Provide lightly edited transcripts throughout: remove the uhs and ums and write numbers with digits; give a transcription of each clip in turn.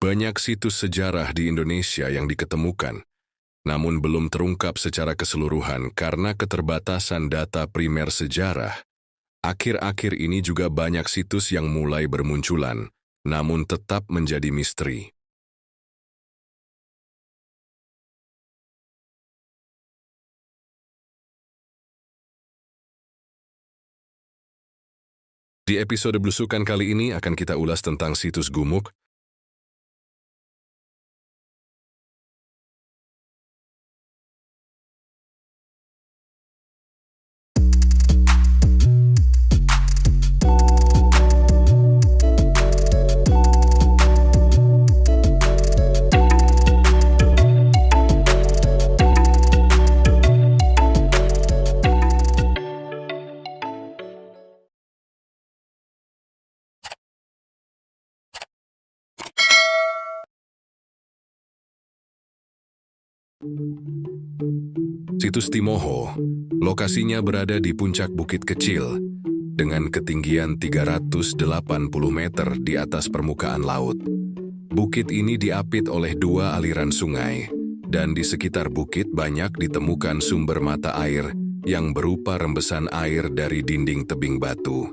Banyak situs sejarah di Indonesia yang diketemukan, namun belum terungkap secara keseluruhan karena keterbatasan data primer sejarah. Akhir-akhir ini juga banyak situs yang mulai bermunculan, namun tetap menjadi misteri. Di episode Belusukan kali ini akan kita ulas tentang situs Gumuk. Situs Timoho, lokasinya berada di puncak bukit kecil, dengan ketinggian 380 meter di atas permukaan laut. Bukit ini diapit oleh dua aliran sungai, dan di sekitar bukit banyak ditemukan sumber mata air yang berupa rembesan air dari dinding tebing batu.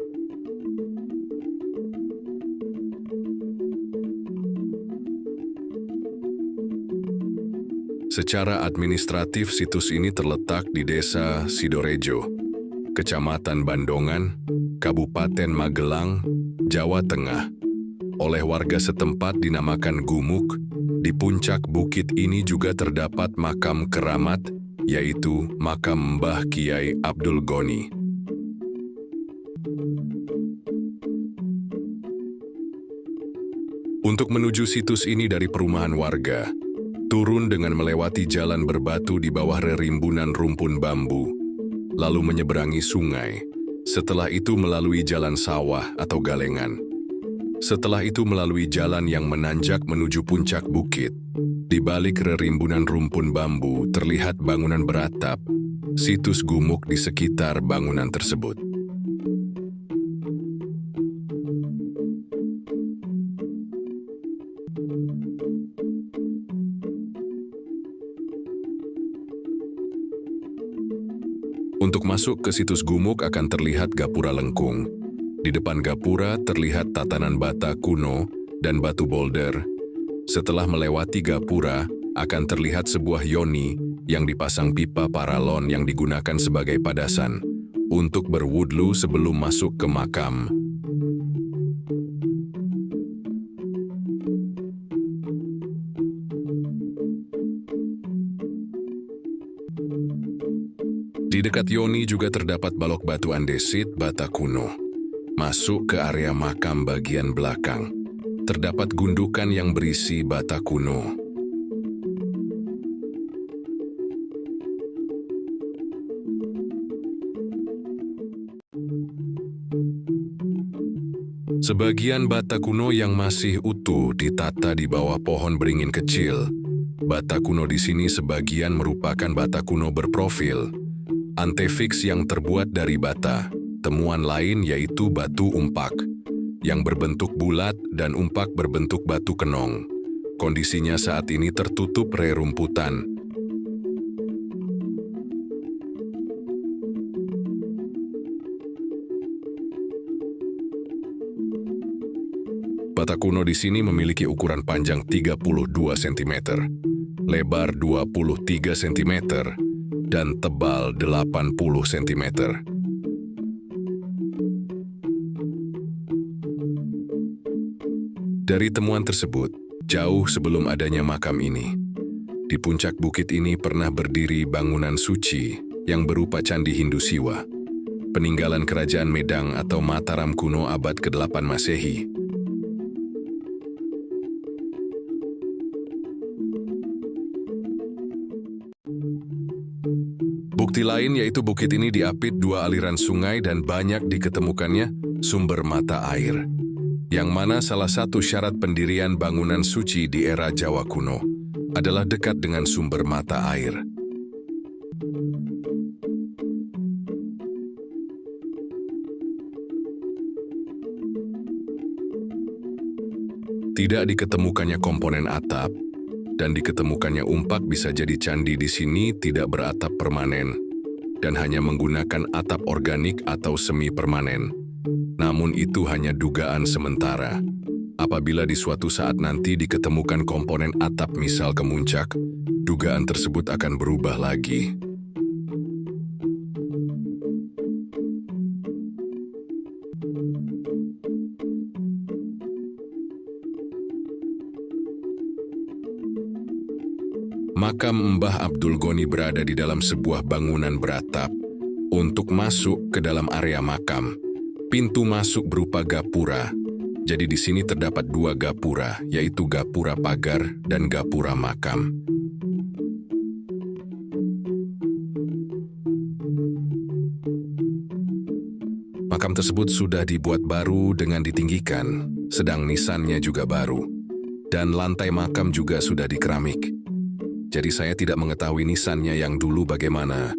Secara administratif, situs ini terletak di Desa Sidorejo, Kecamatan Bandongan, Kabupaten Magelang, Jawa Tengah. Oleh warga setempat dinamakan Gumuk. Di puncak bukit ini juga terdapat makam keramat, yaitu makam Mbah Kiai Abdul Goni. Untuk menuju situs ini dari perumahan warga, turun dengan melewati jalan berbatu di bawah rerimbunan rumpun bambu, lalu menyeberangi sungai. Setelah itu melalui jalan sawah atau galengan. Setelah itu melalui jalan yang menanjak menuju puncak bukit. Di balik rerimbunan rumpun bambu terlihat bangunan beratap, situs Gumuk di sekitar bangunan tersebut. Untuk masuk ke situs Gumuk akan terlihat gapura lengkung. Di depan gapura terlihat tatanan bata kuno dan batu boulder. Setelah melewati gapura, akan terlihat sebuah yoni yang dipasang pipa paralon yang digunakan sebagai padasan untuk berwudhu sebelum masuk ke makam. Di dekat yoni juga terdapat balok batu andesit bata kuno. Masuk ke area makam bagian belakang, terdapat gundukan yang berisi bata kuno. Sebagian bata kuno yang masih utuh ditata di bawah pohon beringin kecil. Bata kuno di sini sebagian merupakan bata kuno berprofil, antefiks yang terbuat dari bata. Temuan lain yaitu batu umpak, yang berbentuk bulat dan umpak berbentuk batu kenong. Kondisinya saat ini tertutup rerumputan. Bata kuno di sini memiliki ukuran panjang 32 cm, lebar 23 cm, dan tebal 80 cm. Dari temuan tersebut, jauh sebelum adanya makam ini, di puncak bukit ini pernah berdiri bangunan suci yang berupa Candi Hindu Siwa, peninggalan kerajaan Medang atau Mataram kuno abad ke-8 Masehi. Bukti lain yaitu bukit ini diapit dua aliran sungai dan banyak diketemukannya sumber mata air, yang mana salah satu syarat pendirian bangunan suci di era Jawa kuno adalah dekat dengan sumber mata air. Tidak diketemukannya komponen atap, dan diketemukannya umpak bisa jadi candi di sini tidak beratap permanen, dan hanya menggunakan atap organik atau semi permanen. Namun itu hanya dugaan sementara. Apabila di suatu saat nanti diketemukan komponen atap misal kemuncak, dugaan tersebut akan berubah lagi. Makam Mbah Abdul Ghani berada di dalam sebuah bangunan beratap. Untuk masuk ke dalam area makam, pintu masuk berupa gapura. Jadi di sini terdapat dua gapura, yaitu gapura pagar dan gapura makam. Makam tersebut sudah dibuat baru dengan ditinggikan, sedang nisannya juga baru. Dan lantai makam juga sudah dikeramik. Jadi saya tidak mengetahui nisannya yang dulu bagaimana.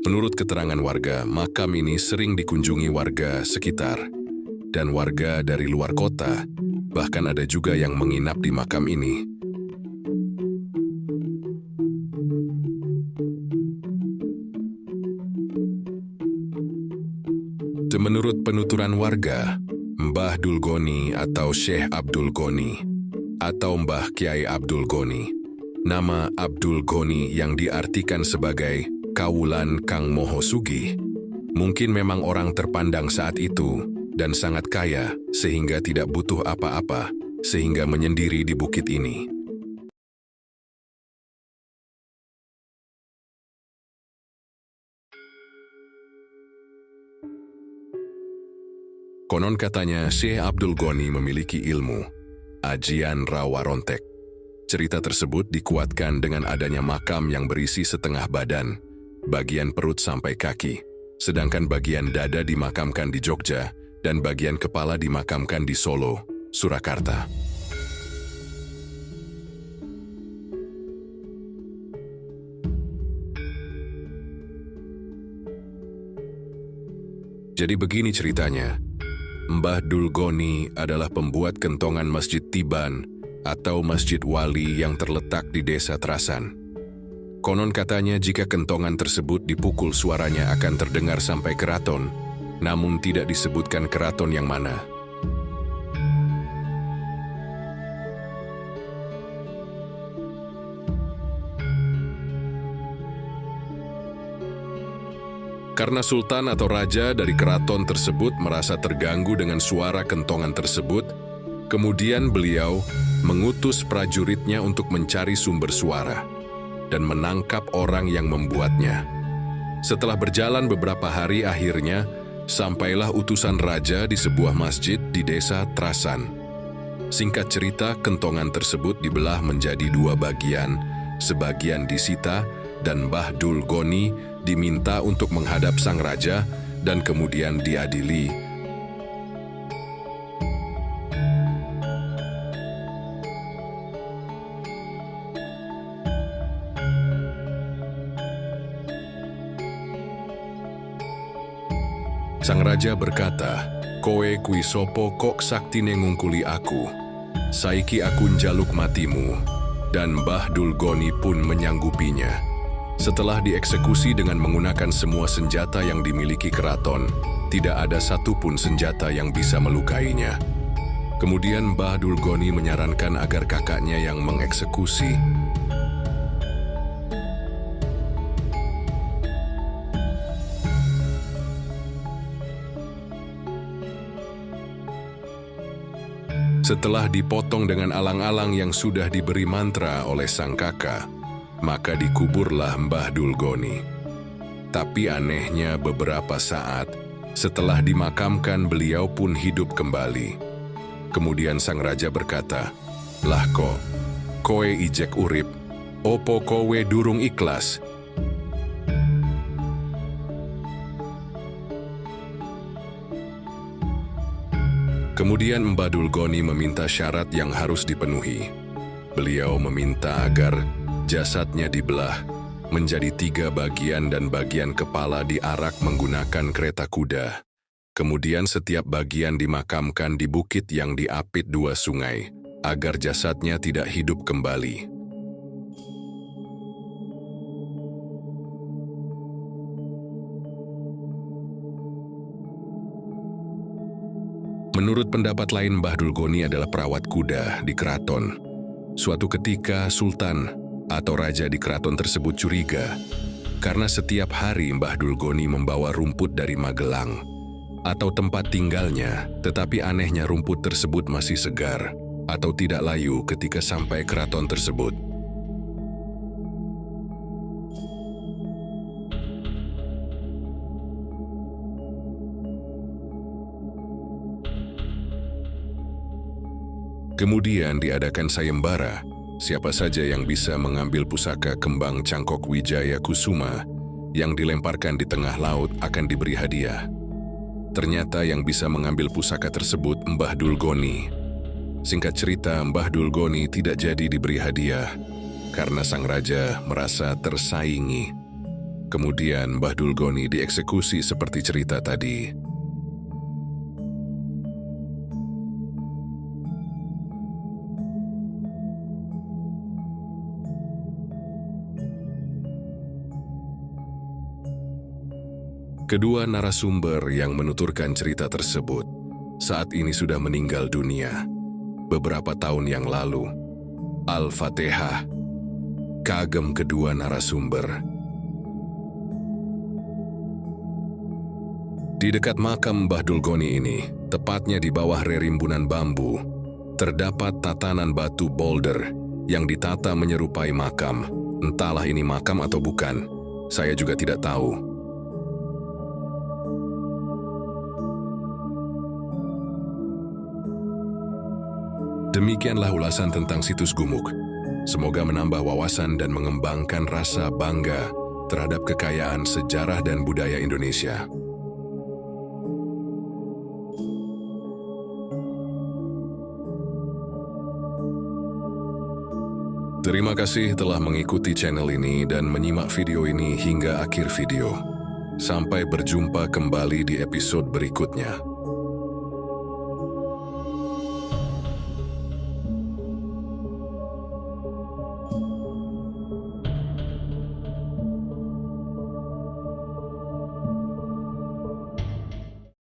Menurut keterangan warga, makam ini sering dikunjungi warga sekitar dan warga dari luar kota, bahkan ada juga yang menginap di makam ini. Menurut penuturan warga, Mbah Dul Ghani atau Syekh Abdul Ghani atau Mbah Kiai Abdul Ghani, nama Abdul Ghani yang diartikan sebagai Kawulan Kang Moho Sugih, mungkin memang orang terpandang saat itu dan sangat kaya sehingga tidak butuh apa-apa, sehingga menyendiri di bukit ini. Konon katanya Syekh Abdul Ghani memiliki ilmu, ajian rawa rontek. Cerita tersebut dikuatkan dengan adanya makam yang berisi setengah badan, bagian perut sampai kaki, sedangkan bagian dada dimakamkan di Jogja dan bagian kepala dimakamkan di Solo, Surakarta. Jadi begini ceritanya. Mbah Dul Ghani adalah pembuat kentongan Masjid Tiban atau Masjid Wali yang terletak di Desa Trasan. Konon katanya jika kentongan tersebut dipukul suaranya akan terdengar sampai keraton, namun tidak disebutkan keraton yang mana. Karena sultan atau raja dari keraton tersebut merasa terganggu dengan suara kentongan tersebut, kemudian beliau mengutus prajuritnya untuk mencari sumber suara dan menangkap orang yang membuatnya. Setelah berjalan beberapa hari akhirnya, sampailah utusan raja di sebuah masjid di Desa Trasan. Singkat cerita, kentongan tersebut dibelah menjadi dua bagian, sebagian disita dan Mbah Dul Ghani diminta untuk menghadap sang raja dan kemudian diadili. Sang raja berkata, "Kowe kui sopo kok saktine ngungkuli aku? Saiki aku njaluk matimu." Dan Mbah Dul Ghani pun menyanggupinya. Setelah dieksekusi dengan menggunakan semua senjata yang dimiliki keraton, tidak ada satupun senjata yang bisa melukainya. Kemudian Mbah Dul Ghani menyarankan agar kakaknya yang mengeksekusi. Setelah dipotong dengan alang-alang yang sudah diberi mantra oleh sang kakak, maka dikuburlah Mbah Dul Ghani. Tapi anehnya beberapa saat setelah dimakamkan beliau pun hidup kembali. Kemudian sang raja berkata, "Lah kok, kowe ijek urip, opo kowe durung ikhlas?" Kemudian Mbah Dul Ghani meminta syarat yang harus dipenuhi. Beliau meminta agar jasadnya dibelah menjadi 3 bagian dan bagian kepala diarak menggunakan kereta kuda. Kemudian setiap bagian dimakamkan di bukit yang diapit 2 sungai, agar jasadnya tidak hidup kembali. Menurut pendapat lain, Mbah Dulgoni adalah perawat kuda di keraton. Suatu ketika Sultan atau raja di keraton tersebut curiga karena setiap hari Mbah Dulgoni membawa rumput dari Magelang atau tempat tinggalnya, tetapi anehnya rumput tersebut masih segar atau tidak layu ketika sampai keraton tersebut. Kemudian diadakan sayembara, siapa saja yang bisa mengambil pusaka kembang Cangkok Wijaya Kusuma yang dilemparkan di tengah laut akan diberi hadiah. Ternyata yang bisa mengambil pusaka tersebut Mbah Dulgoni. Singkat cerita, Mbah Dulgoni tidak jadi diberi hadiah karena sang raja merasa tersaingi. Kemudian Mbah Dulgoni dieksekusi seperti cerita tadi. Kedua narasumber yang menuturkan cerita tersebut saat ini sudah meninggal dunia beberapa tahun yang lalu. Al-Fatihah. Kagem kedua narasumber. Di dekat makam Mbah Dulgoni ini, tepatnya di bawah rerimbunan bambu, terdapat tatanan batu boulder yang ditata menyerupai makam. Entahlah ini makam atau bukan, saya juga tidak tahu. Demikianlah ulasan tentang situs Gumuk. Semoga menambah wawasan dan mengembangkan rasa bangga terhadap kekayaan sejarah dan budaya Indonesia. Terima kasih telah mengikuti channel ini dan menyimak video ini hingga akhir video. Sampai berjumpa kembali di episode berikutnya.